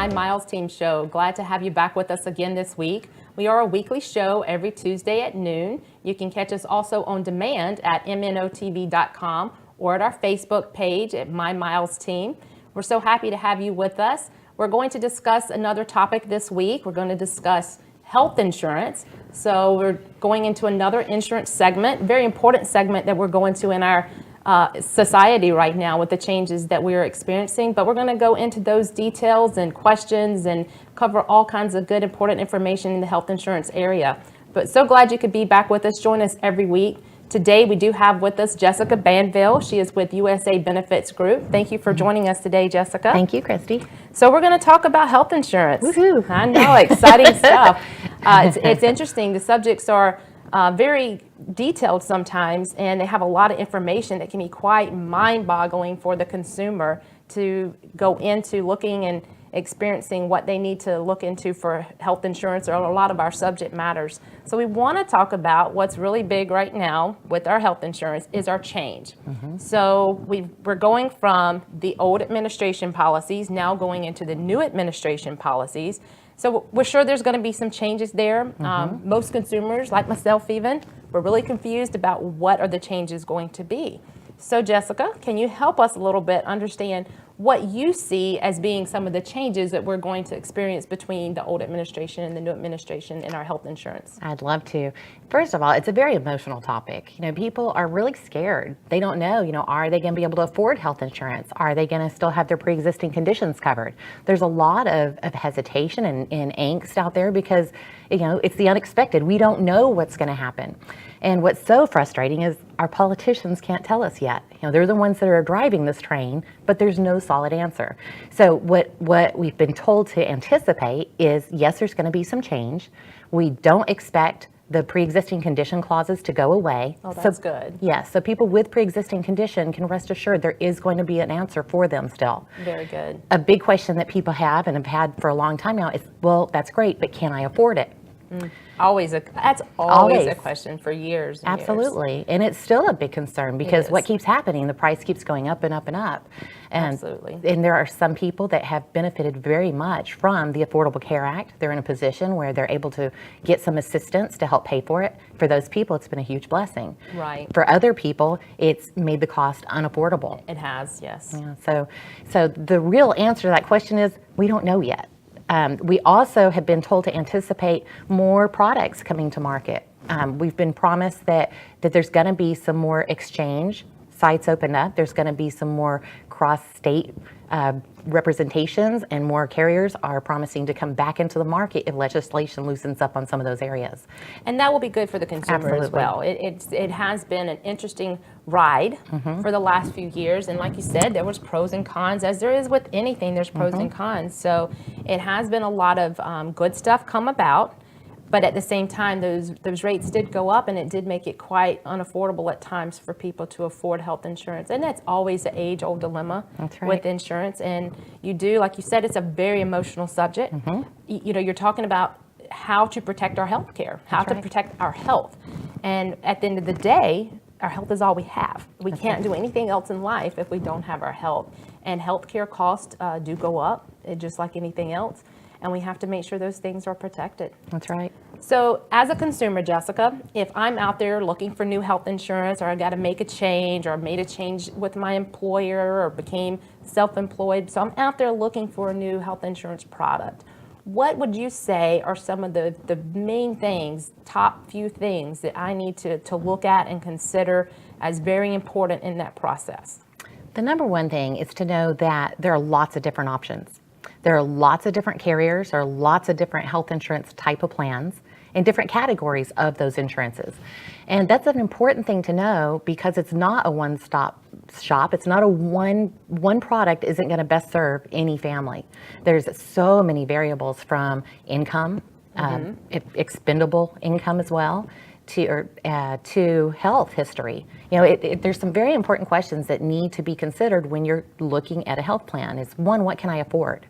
My Miles Team Show. Glad to have you back with us again this week. We are a weekly show every Tuesday at noon. You can catch us also on demand at mnotv.com or at our Facebook page at My Miles Team. We're so happy to have you with us. We're going to discuss another topic this week. We're going to discuss health insurance. So we're going into another insurance segment, very important segment that we're going to in our society right now with the changes that we're experiencing. But we're going to go into those details and questions and cover all kinds of good, important information in the health insurance area. But so glad you could be back with us. Join us every week. Today, we do have with us Jessica Banville. She is with USA Benefits Group. Thank you for joining us today, Jessica. Thank you, Christy. So we're going to talk about health insurance. Woohoo! I know, exciting stuff. It's interesting. The subjects are very detailed sometimes, and they have a lot of information that can be quite mind-boggling for the consumer to go into looking and experiencing what they need to look into for health insurance, or a lot of our subject matters. So we want to talk about what's really big right now with our health insurance is our change. So we're going from the old administration policies now going into the new administration policies. So we're sure there's going to be some changes there. Most consumers, like myself even, we're really confused about what are the changes going to be. So Jessica, can you help us a little bit understand what you see as being some of the changes that we're going to experience between the old administration and the new administration in our health insurance? I'd love to. First of all, it's a very emotional topic. People are really scared. They don't know, are they going to be able to afford health insurance? Are they going to still have their pre-existing conditions covered? There's a lot of hesitation and angst out there because, it's the unexpected. We don't know what's going to happen. And what's so frustrating is our politicians can't tell us yet. They're the ones that are driving this train, but there's no solid answer. So what we've been told to anticipate is, yes, there's going to be some change. We don't expect the pre-existing condition clauses to go away. Oh, that's good. Yes, so people with pre-existing condition can rest assured there is going to be an answer for them still. Very good. A big question that people have and have had for a long time now is, well, that's great, but can I afford it? That's always a question for years. And Absolutely. Years. And it's still a big concern because what keeps happening, the price keeps going up and up and up. And, Absolutely. And there are some people that have benefited very much from the Affordable Care Act. They're in a position where they're able to get some assistance to help pay for it. For those people, it's been a huge blessing. Right. For other people, it's made the cost unaffordable. It has, yes. Yeah, so the real answer to that question is we don't know yet. We also have been told to anticipate more products coming to market. We've been promised that there's going to be some more exchange sites open up. There's going to be some more cross-state representations, and more carriers are promising to come back into the market if legislation loosens up on some of those areas. And that will be good for the consumer as well. It has been an interesting ride for the last few years, and like you said, there was pros and cons, as there is with anything. There's pros and cons. So it has been a lot of good stuff come about. But at the same time, those rates did go up, and it did make it quite unaffordable at times for people to afford health insurance. And that's always an age-old dilemma with insurance. And you do, like you said, it's a very emotional subject. You're talking about how to protect our health care, how to protect our health. And at the end of the day, our health is all we have. We can't do anything else in life if we don't have our health. And healthcare costs do go up, just like anything else. And we have to make sure those things are protected. That's right. So as a consumer, Jessica, if I'm out there looking for new health insurance, or I got to make a change, or made a change with my employer, or became self-employed, so I'm out there looking for a new health insurance product, what would you say are some of the main things, top few things that I need to look at and consider as very important in that process? The number one thing is to know that there are lots of different options. There are lots of different carriers, or lots of different health insurance type of plans in different categories of those insurances. And that's an important thing to know because it's not a one-stop shop. It's not a one product isn't going to best serve any family. There's so many variables from income, expendable income as well, to health history. There's some very important questions that need to be considered when you're looking at a health plan. Is one, what can I afford?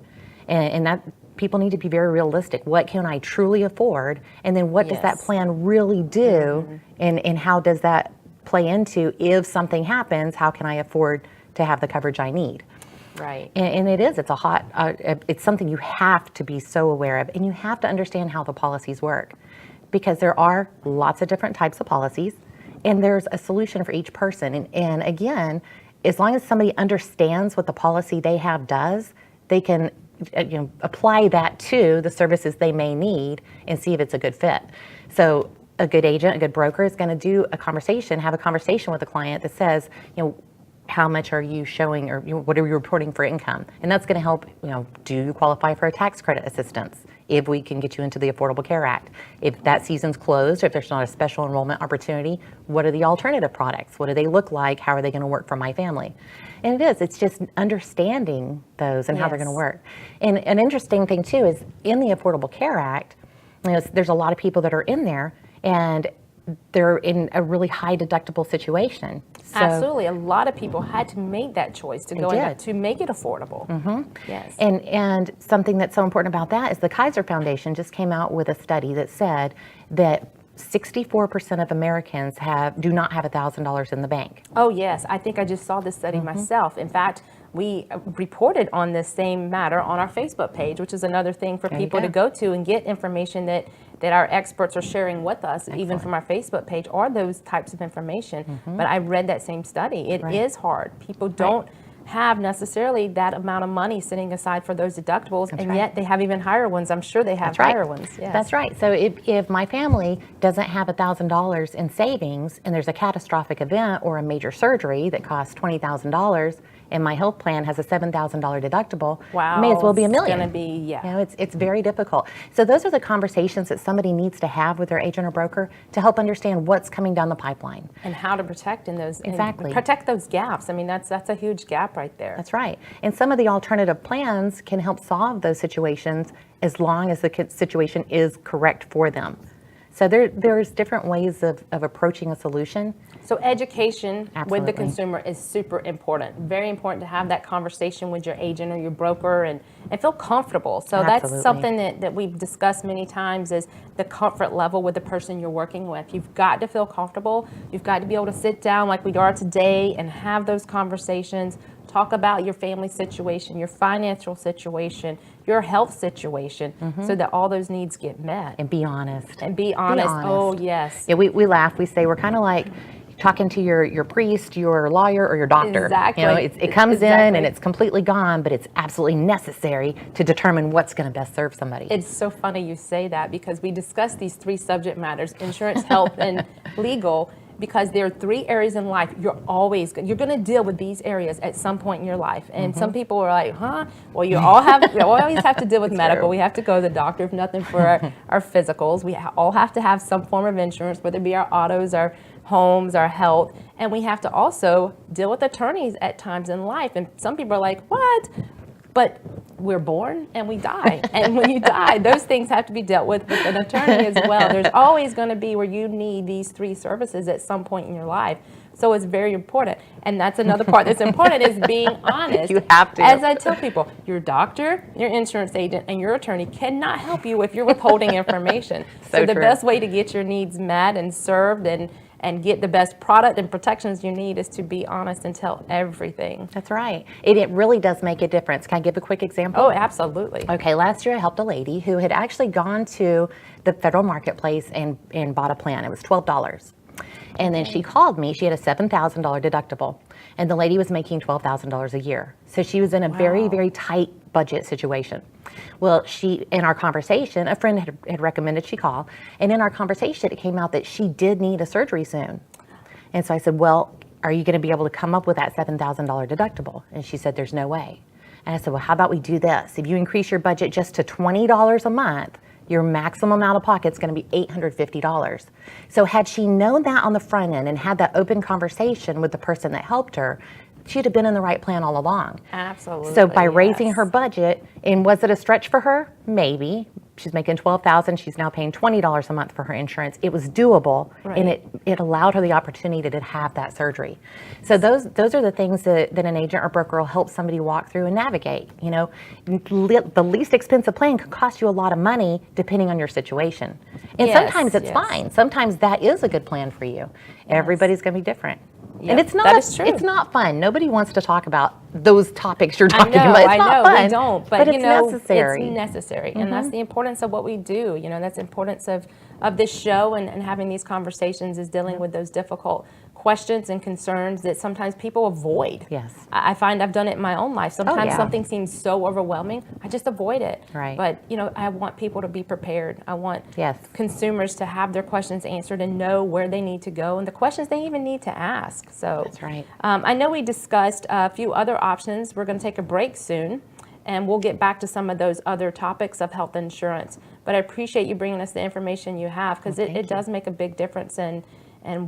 And that people need to be very realistic. What can I truly afford? And then what does that plan really do? And how does that play into, if something happens, how can I afford to have the coverage I need? Right. And it's something you have to be so aware of, and you have to understand how the policies work, because there are lots of different types of policies, and there's a solution for each person. And again, as long as somebody understands what the policy they have does, they can apply that to the services they may need and see if it's a good fit. So a good agent, a good broker is going to have a conversation with a client that says, how much are you showing, or what are you reporting for income? And that's going to help, do you qualify for a tax credit assistance if we can get you into the Affordable Care Act? If that season's closed, or if there's not a special enrollment opportunity, what are the alternative products? What do they look like? How are they going to work for my family? And it's just understanding those and how they're going to work. And an interesting thing too is in the Affordable Care Act, there's a lot of people that are in there, and they're in a really high deductible situation. So Absolutely. A lot of people had to make that choice to go in to make it affordable. Yes. And something that's so important about that is the Kaiser Foundation just came out with a study that said that 64% of Americans do not have $1,000 in the bank. Oh, yes. I think I just saw this study myself. In fact, we reported on this same matter on our Facebook page, which is another thing for people to go to and get information that our experts are sharing with us, even from our Facebook page, are those types of information. But I read that same study. It is hard. People don't have necessarily that amount of money sitting aside for those deductibles, and yet they have even higher ones. I'm sure they have higher ones. Yes. That's right. So if my family doesn't have $1,000 in savings, and there's a catastrophic event or a major surgery that costs $20,000, and my health plan has a $7,000 deductible, it may as well be $1 million. It's going to be, It's very difficult. So those are the conversations that somebody needs to have with their agent or broker to help understand what's coming down the pipeline. And how to protect in those, Exactly. protect those gaps. I mean, that's a huge gap right there. That's right. And some of the alternative plans can help solve those situations as long as the situation is correct for them. So there's different ways of approaching a solution. So education with the Absolutely. consumer is super important. Very important to have that conversation with your agent or your broker and feel comfortable. So Absolutely. that's something that we've discussed many times, is the comfort level with the person you're working with. You've got to feel comfortable. You've got to be able to sit down like we are today and have those conversations. Talk about your family situation, your financial situation, your health situation, so that all those needs get met. And be honest. And be honest. Oh, yes. Yeah, we laugh. We say we're kind of like talking to your priest, your lawyer, or your doctor. Exactly. It comes in and it's completely gone, but it's absolutely necessary to determine what's going to best serve somebody. It's so funny you say that, because we discuss these three subject matters: insurance, health, and legal, because there are three areas in life you're going to deal with these areas at some point in your life. And some people are like, well, you always have to deal with medical. True. We have to go to the doctor, if nothing for our physicals. We all have to have some form of insurance, whether it be our autos, our homes, our health. And we have to also deal with attorneys at times in life. And some people are like, what? But we're born and we die. And when you die, those things have to be dealt with an attorney as well. There's always going to be where you need these three services at some point in your life. So it's very important. And that's another part that's important, is being honest. You have to. As I tell people, your doctor, your insurance agent, and your attorney cannot help you if you're withholding information. So the true. best way to get your needs met and served and get the best product and protections you need is to be honest and tell everything. That's right. It really does make a difference. Can I give a quick example? Oh, absolutely. Okay, last year I helped a lady who had actually gone to the federal marketplace and bought a plan. It was $12. And then she called me. She had a $7,000 deductible, and the lady was making $12,000 a year. So she was in a very, very tight budget situation. Well, in our conversation, a friend had recommended she call, and in our conversation, it came out that she did need a surgery soon. And so I said, well, are you going to be able to come up with that $7,000 deductible? And she said, there's no way. And I said, well, how about we do this? If you increase your budget just to $20 a month, your maximum out of pocket is going to be $850. So had she known that on the front end and had that open conversation with the person that helped her, she'd have been in the right plan all along. Absolutely. So by raising her budget, and was it a stretch for her? Maybe. She's making $12,000. She's now paying $20 a month for her insurance. It was doable, and it allowed her the opportunity to have that surgery. So those are the things that an agent or broker will help somebody walk through and navigate. The least expensive plan can cost you a lot of money depending on your situation. And sometimes it's fine. Sometimes that is a good plan for you. Everybody's going to be different. Yep, and it's not that is true. It's not fun. Nobody wants to talk about those topics you're talking about. It's I not know, fun, we don't, but you it's know, necessary. it's necessary, and that's the importance of what we do. You know, that's the importance of this show and having these conversations is dealing with those difficult questions and concerns that sometimes people avoid. Yes. I find I've done it in my own life. Sometimes yeah. something seems so overwhelming, I just avoid it. Right. But, you know, I want people to be prepared. I want Yes. consumers to have their questions answered and know where they need to go and the questions they even need to ask. So That's right. I know we discussed a few other options. We're going to take a break soon, and we'll get back to some of those other topics of health insurance. But I appreciate you bringing us the information you have, because it does make a big difference in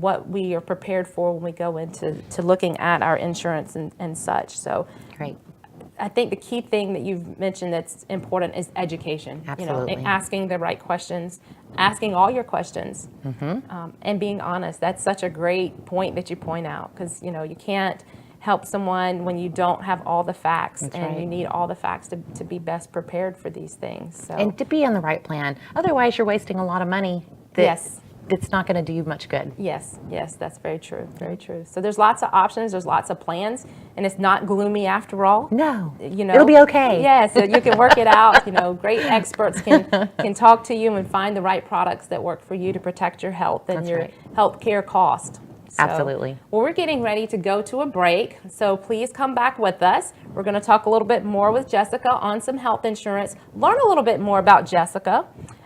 what we are prepared for when we go into looking at our insurance and such. So Great. I think the key thing that you've mentioned that's important is education. Absolutely. You know, asking the right questions, asking all your questions, and being honest. That's such a great point that you point out, because, you know, you can't help someone when you don't have all the facts. That's and right. you need all the facts to be best prepared for these things. So And to be on the right plan. Otherwise, you're wasting a lot of money. Yes. It's not going to do you much good. Yes, that's very true, very true. So there's lots of options, there's lots of plans, and it's not gloomy after all. No, You know, it'll be okay. Yes, you can work it out. You know, great experts can talk to you and find the right products that work for you to protect your health and That's your right. health care cost. So, Absolutely. Well, we're getting ready to go to a break, so please come back with us. We're going to talk a little bit more with Jessica on some health insurance, learn a little bit more about Jessica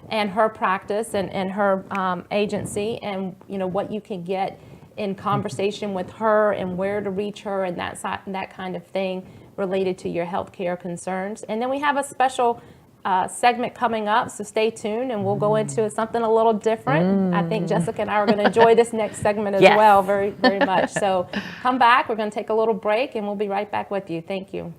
and her practice and her agency, and, you know, what you can get in conversation with her and where to reach her and that kind of thing related to your healthcare concerns. And then we have a special segment coming up, so stay tuned, and we'll go into something a little different. I think Jessica and I are going to enjoy this next segment as Yes. well, very, very much. So come back. We're going to take a little break, and we'll be right back with you. Thank you.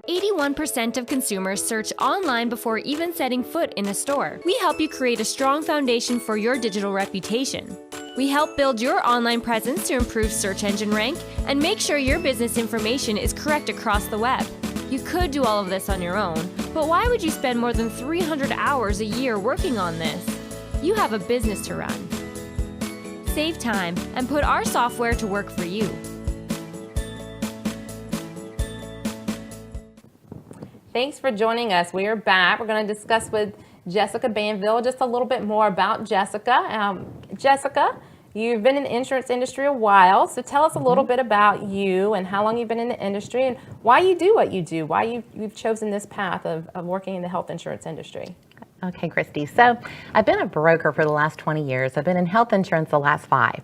81% of consumers search online before even setting foot in a store. We help you create a strong foundation for your digital reputation. We help build your online presence to improve search engine rank and make sure your business information is correct across the web. You could do all of this on your own, but why would you spend more than 300 hours a year working on this? You have a business to run. Save time and put our software to work for you. Thanks for joining us. We are back. We're going to discuss with Jessica Banville just a little bit more about Jessica. Jessica, you've been in the insurance industry a while, so tell us a little bit about you and how long you've been in the industry and why you do what you do, why you've chosen this path of working in the health insurance industry. Okay, Christy. So I've been a broker for the last 20 years. I've been in health insurance the last 5.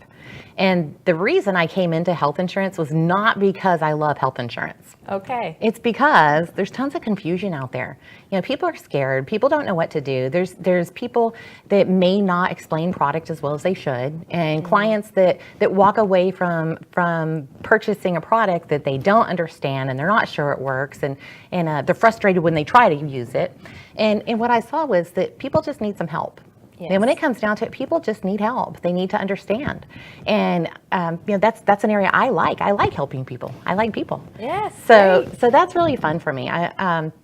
And the reason I came into health insurance was not because I love health insurance. Okay. It's because there's tons of confusion out there. You know, people are scared. People don't know what to do. There's people that may not explain product as well as they should, and clients that walk away from purchasing a product that they don't understand and they're not sure it works, and they're frustrated when they try to use it. And what I saw was that people just need some help. Yes. And when it comes down to it, people just need help. They need to understand. And you know, that's an area I like. I like helping people. I like people. Yes. So great. so that's really fun for me.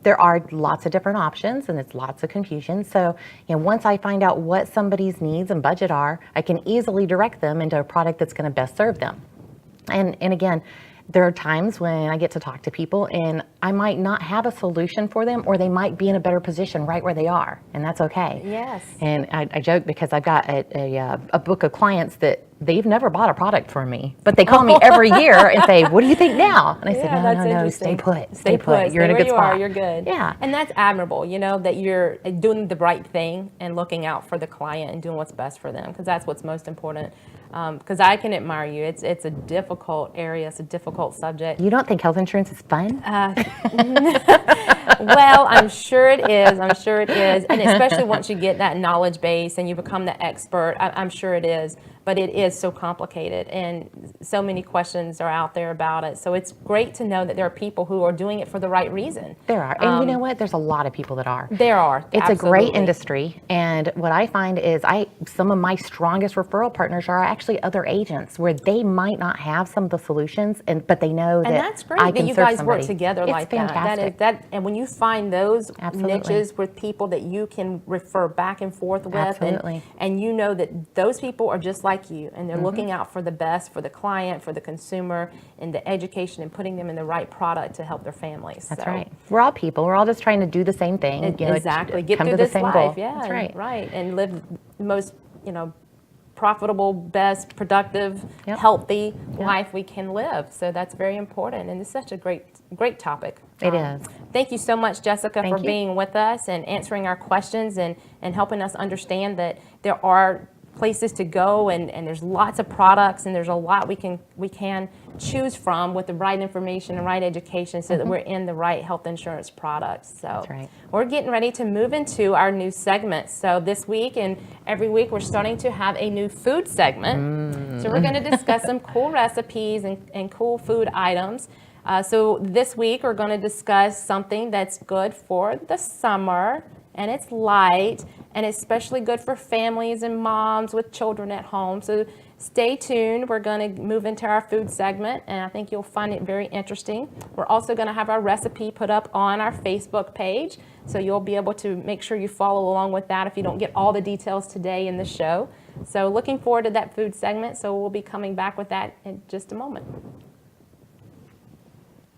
There are lots of different options, and it's lots of confusion. So, you know, once I find out what somebody's needs and budget are, I can easily direct them into a product that's going to best serve them. And again, there are times when I get to talk to people and I might not have a solution for them, or they might be in a better position right where they are, and that's okay. Yes. And I joke because I've got a book of clients that they've never bought a product from me, but they call me every year and say, "What do you think now?" And I said, that's "No, interesting. stay put, Stay put. You're in a Stay good where you spot. are, you're good. Yeah. And that's admirable, you know, that you're doing the right thing and looking out for the client and doing what's best for them, because that's what's most important. Because I can admire you. It's a difficult area. It's a difficult subject. You don't think health insurance is fun? Well, I'm sure it is. I'm sure it is. And especially once you get that knowledge base and you become the expert, I'm sure it is. but it is so complicated and so many questions are out there about it. So it's great to know that there are people who are doing it for the right reason. There are. And you know what? There's a lot of people that are. There are. It's absolutely. a great industry. And what I find is some of my strongest referral partners are actually other agents where they might not have some of the solutions, but they know that that's great I that can you serve guys somebody. work together It's like fantastic. that. And when you find those Absolutely. niches with people that you can refer back and forth with, Absolutely. and you know that those people are just like you, and they're looking out for the best for the client, for the consumer, and the education, and putting them in the right product to help their families. That's So, right. We're all people. We're all just trying to do the same thing. exactly. Get come through to the this same life, goal. yeah, That's right. right, and live the most, profitable, best, productive, Yep. healthy life we can live. So that's very important, and it's such a great topic. It is. Thank you so much, Jessica, Thank for you. being with us and answering our questions and helping us understand that there are places to go and there's lots of products and there's a lot we can choose from with the right information and right education so that we're in the right health insurance products. So That's right. we're getting ready to move into our new segment. So this week and every week we're starting to have a new food segment. So we're going to discuss some cool recipes and cool food items. So this week we're going to discuss something that's good for the summer, and it's light, and especially good for families and moms with children at home. So stay tuned. We're going to move into our food segment, and I think you'll find it very interesting. We're also going to have our recipe put up on our Facebook page, so you'll be able to make sure you follow along with that if you don't get all the details today in the show. So looking forward to that food segment, so we'll be coming back with that in just a moment.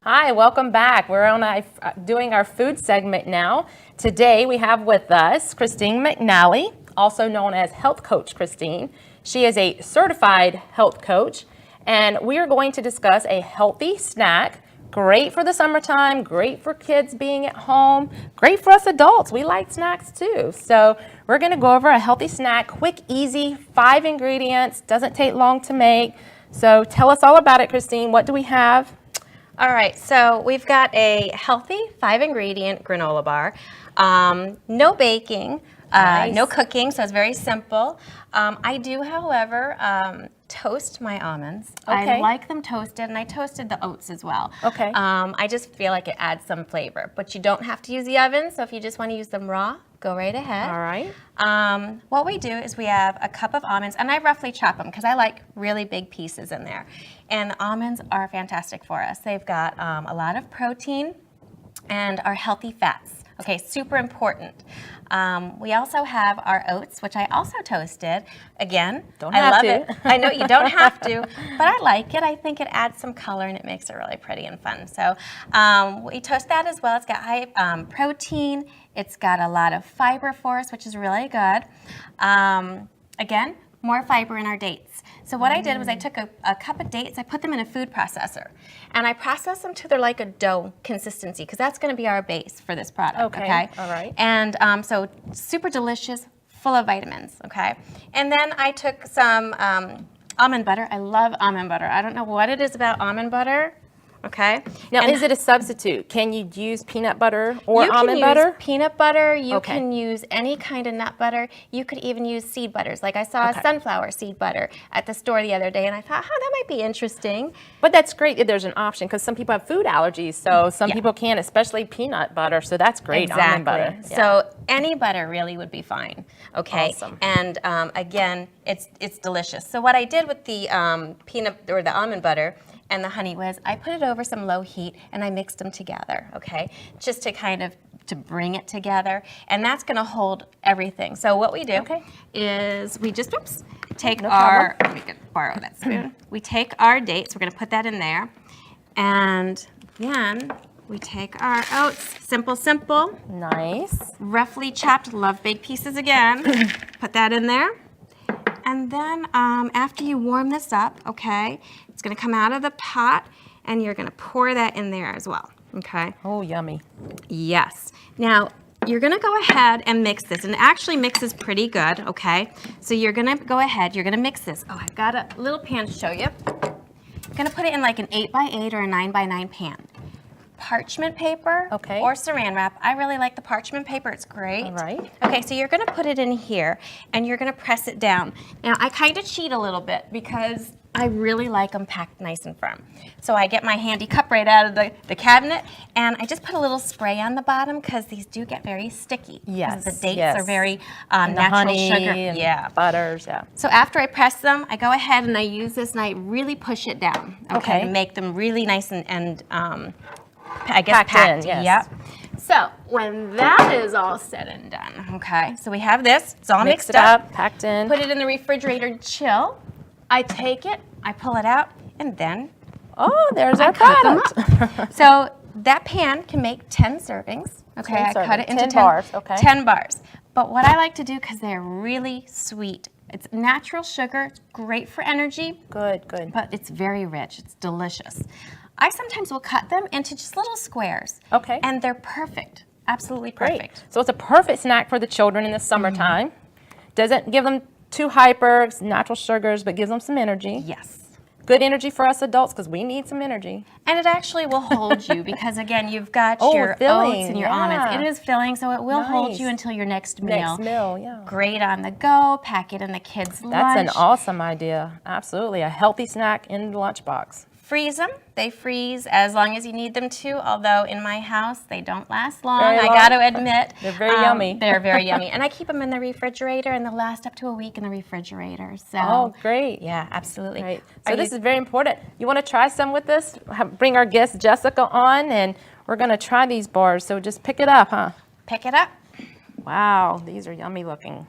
Hi, welcome back. We're on doing our food segment now. Today we have with us Christine McNally, also known as Health Coach Christine. She is a certified health coach, and we are going to discuss a healthy snack, great for the summertime, great for kids being at home, great for us adults. We like snacks too. So we're going to go over a healthy snack, quick, easy, 5 ingredients, doesn't take long to make. So tell us all about it, Christine. What do we have? All right, so we've got a healthy 5-ingredient granola bar. No baking, Nice. no cooking, so it's very simple. I do, however, toast my almonds. Okay. I like them toasted, and I toasted the oats as well. Okay. I just feel like it adds some flavor, but you don't have to use the oven, so if you just want to use them raw, go right ahead. All right. What we do is we have a cup of almonds, and I roughly chop them because I like really big pieces in there. And the almonds are fantastic for us. They've got a lot of protein and are healthy fats. Okay, super important. We also have our oats, which I also toasted. Again, Don't I have love to. it. I know you don't have to, but I like it. I think it adds some color and it makes it really pretty and fun. So we toast that as well. It's got high protein. It's got a lot of fiber for us, which is really good. Again, more fiber in our dates. So what I did was I took a cup of dates, I put them in a food processor, and I processed them to they're like a dough consistency, because that's going to be our base for this product. Okay, all right. And so super delicious, full of vitamins. Okay. And then I took some almond butter. I love almond butter. I don't know what it is about almond butter. Okay. Now, And is it a substitute? Can you use peanut butter or you almond can butter? use peanut butter. You Okay. can use any kind of nut butter. You could even use seed butters. Like I saw Okay. a sunflower seed butter at the store the other day, and I thought, oh, that might be interesting. But that's great if there's an option, because some people have food allergies, so some Yeah. people can't, especially peanut butter. So that's great. Almond butter. Yeah. So any butter really would be fine. Okay. Awesome. And again, it's delicious. So what I did with the peanut or the almond butter and the honey was I put it over some low heat and I mixed them together. Okay, just to kind of to bring it together, and that's going to hold everything. So what we do is we just take No our let me borrow that spoon. We take our dates. We're going to put that in there, and then we take our oats. Simple. Nice. Roughly chopped, love big pieces again. Put that in there. And then after you warm this up, okay, it's gonna come out of the pot and you're gonna pour that in there as well, okay? Oh, yummy. Yes. Now, you're gonna go ahead and mix this, and it actually mixes pretty good, okay? So you're gonna go ahead, you're gonna mix this. Oh, I've got a little pan to show you. You're gonna put it in like an 8x8 or a 9x9 pan. parchment paper Okay. or saran wrap. I really like the parchment paper. It's great. All right. Okay, so you're going to put it in here and you're going to press it down. Now, I kind of cheat a little bit because I really like them packed nice and firm. So I get my handy cup right out of the cabinet and I just put a little spray on the bottom because these do get very sticky. Yes, The dates yes. are very And the natural honey sugar. and Yeah. butters, yeah. So after I press them, I go ahead and I use this and I really push it down. Okay. To make them really nice and I guess Packed packed. in, yes. Yep. So when that is all said and done, okay, so we have this. It's all Mix mixed it up. up, packed in. Put it in the refrigerator to chill. I take it, I pull it out, and then Oh, there's our cut them product. so that pan can make 10 servings. Okay, 10 I cut servings, it into 10 bars, okay. 10 bars. But what I like to do, because they're really sweet, it's natural sugar, it's great for energy, Good, good. but it's very rich, it's delicious. I sometimes will cut them into just little squares. Okay. And they're perfect, absolutely Great. perfect. So it's a perfect snack for the children in the summertime. Doesn't give them too hyper, natural sugars, but gives them some energy. Yes. Good energy for us adults because we need some energy. And it actually will hold you because again, you've got Oh, your filling, oats and your yeah. almonds. It is filling, so it will hold Nice. you until your next meal. Next meal, yeah. Great on the go, pack it in the kids' lunch. That's an awesome idea. Absolutely. A healthy snack in the lunchbox. Freeze them. They freeze as long as you need them to, although in my house, they don't last long. Very I long. got to admit. They're very yummy. They're very yummy. And I keep them in the refrigerator, and they'll last up to a week in the refrigerator. So, Oh, great. yeah, absolutely. Right. Are So this you- is very important. You want to try some with this? Bring our guest Jessica on, and we're going to try these bars. So just pick it up, huh? Pick it up. Wow, these are yummy looking.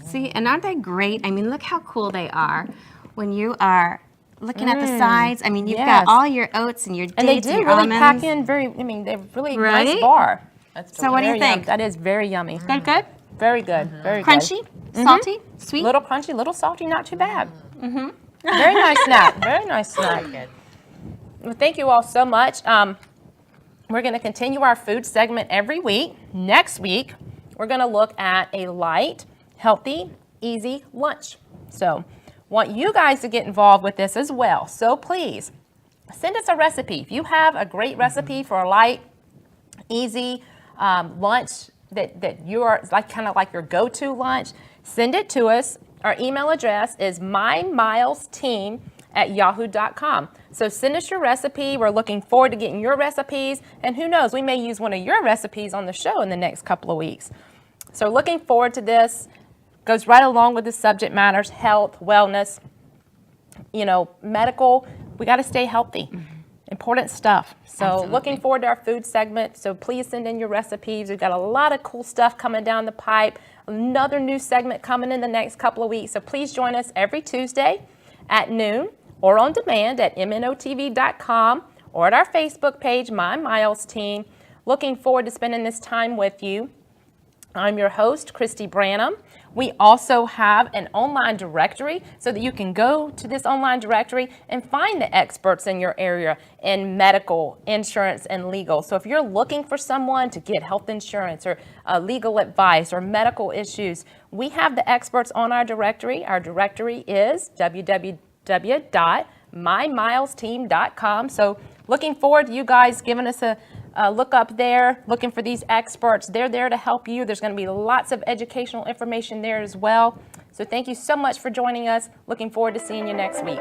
See, and aren't they great? I mean, look how cool they are when you are looking at the sides. I mean, you've yes. got all your oats and your dates And they do your really almonds. pack in very, I mean, they're really nice Right? bar. That's So what do you very yum- think? That is very yummy. Good, good? Very good. Very Crunchy? good. Salty? Sweet? Little crunchy, little salty, not too bad. Very nice snack. Very nice snack. Well, thank you all so much. We're going to continue our food segment every week. Next week, we're going to look at a light, healthy, easy lunch. So, want you guys to get involved with this as well. So please, send us a recipe. If you have a great recipe for a light, easy lunch that you are kind of like your go-to lunch, send it to us. Our email address is mymilesteam@yahoo.com. So send us your recipe. We're looking forward to getting your recipes. And who knows, we may use one of your recipes on the show in the next couple of weeks. So looking forward to this. Goes right along with the subject matters, health, wellness, medical. We got to stay healthy. Important stuff. So Absolutely. looking forward to our food segment. So please send in your recipes. We've got a lot of cool stuff coming down the pipe. Another new segment coming in the next couple of weeks. So please join us every Tuesday at noon or on demand at mnotv.com or at our Facebook page, My Miles Team. Looking forward to spending this time with you. I'm your host, Christy Branham. We also have an online directory so that you can go to this online directory and find the experts in your area in medical, insurance, and legal. So if you're looking for someone to get health insurance or legal advice or medical issues, we have the experts on our directory. Our directory is www.mymilesteam.com. So looking forward to you guys giving us a look up there, looking for these experts. They're there to help you. There's going to be lots of educational information there as well. So thank you so much for joining us. Looking forward to seeing you next week.